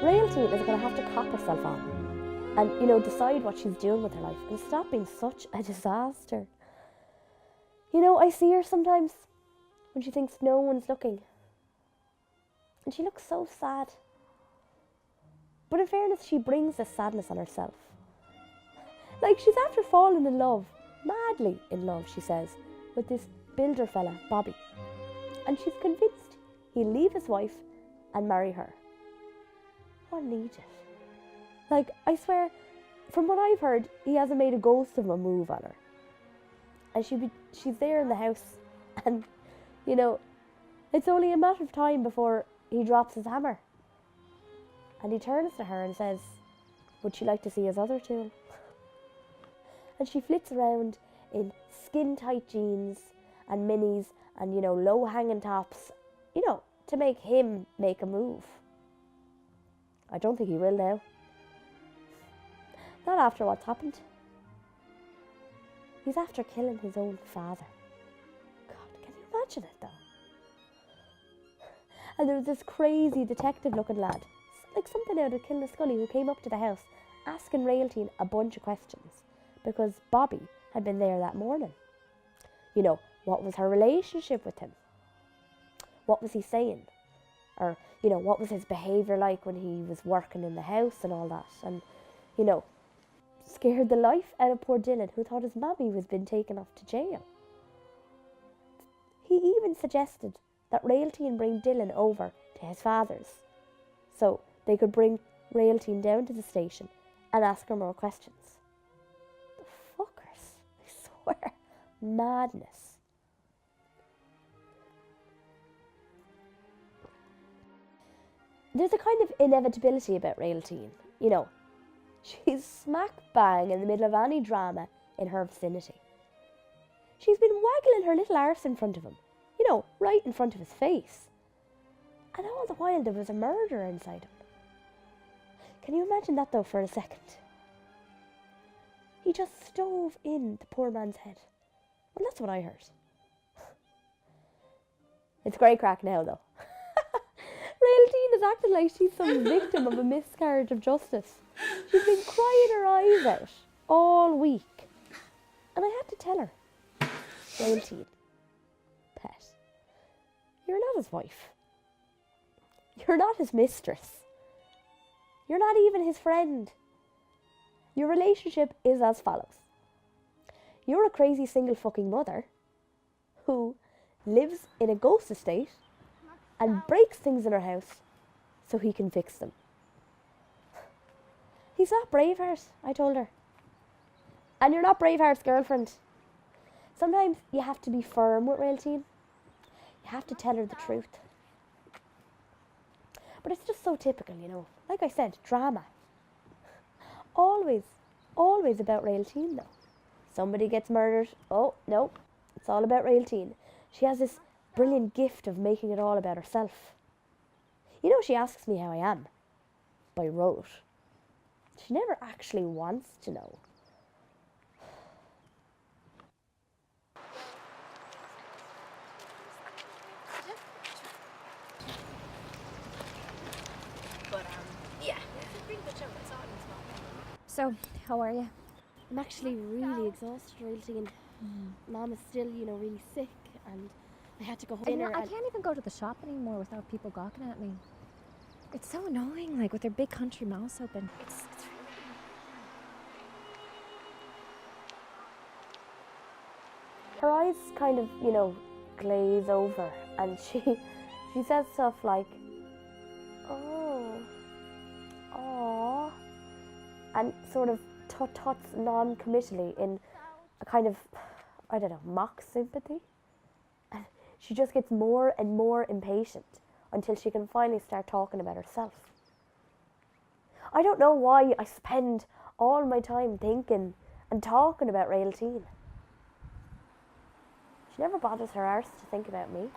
Realtine is going to have to cop herself on and, you know, decide what she's doing with her life and stop being such a disaster. You know, I see her sometimes when she thinks no one's looking. And she looks so sad. But in fairness, she brings this sadness on herself. Like, she's after falling in love, madly in love, she says, with this builder fella, Bobby. And she's convinced he'll leave his wife and marry her. What an idiot. Like, I swear, from what I've heard, he hasn't made a ghost of a move on her. And she's there in the house, and, you know, it's only a matter of time before he drops his hammer. And he turns to her and says, would she like to see his other tool? And she flits around in skin-tight jeans and minis and, you know, low-hanging tops, you know, to make him make a move. I don't think he will now. Not after what's happened. He's after killing his own father. God, can you imagine it though? And there was this crazy detective-looking lad, like something out of Killinascully, who came up to the house asking Realtine a bunch of questions because Bobby had been there that morning. You know, what was her relationship with him? What was he saying? Or, you know, what was his behaviour like when he was working in the house and all that? And, you know, scared the life out of poor Dylan, who thought his mammy was being taken off to jail. He even suggested that Realtine bring Dylan over to his father's, so they could bring Realtine down to the station and ask her more questions. The fuckers, I swear, madness. There's a kind of inevitability about Realtine, you know. She's smack bang in the middle of any drama in her vicinity. She's been waggling her little arse in front of him, you know, right in front of his face. And all the while there was a murderer inside him. Can you imagine that though for a second? He just stove in the poor man's head. Well, that's what I heard. It's great crack now though. Realtine is acting like she's some victim of a miscarriage of justice. She's been crying her eyes out all week. And I had to tell her, Realtine, pet, you're not his wife. You're not his mistress. You're not even his friend. Your relationship is as follows. You're a crazy single fucking mother who lives in a ghost estate and breaks things in her house so he can fix them. He's not Braveheart, I told her. And you're not Braveheart's girlfriend. Sometimes you have to be firm with Realtine. You have to tell her the truth. But it's just so typical, you know. Like I said, drama. Always about Realtine though. Somebody gets murdered. Oh, no. It's all about Realtine. She has this brilliant gift of making it all about herself. You know, she asks me how I am. By rote. She never actually wants to know. Yeah. So, how are you? I'm actually really exhausted, Realtine. Mom is still, you know, really sick, and I had to go home dinner. I can't even go to the shop anymore without people gawking at me. It's so annoying, like with their big country mouths open. It's her eyes kind of, you know, glaze over, and she says stuff like, oh, aww, and sort of tuts non-committally in a kind of, I don't know, mock sympathy. And she just gets more and more impatient until she can finally start talking about herself. I don't know why I spend all my time thinking and talking about Realtine. She never bothers her arse to think about me.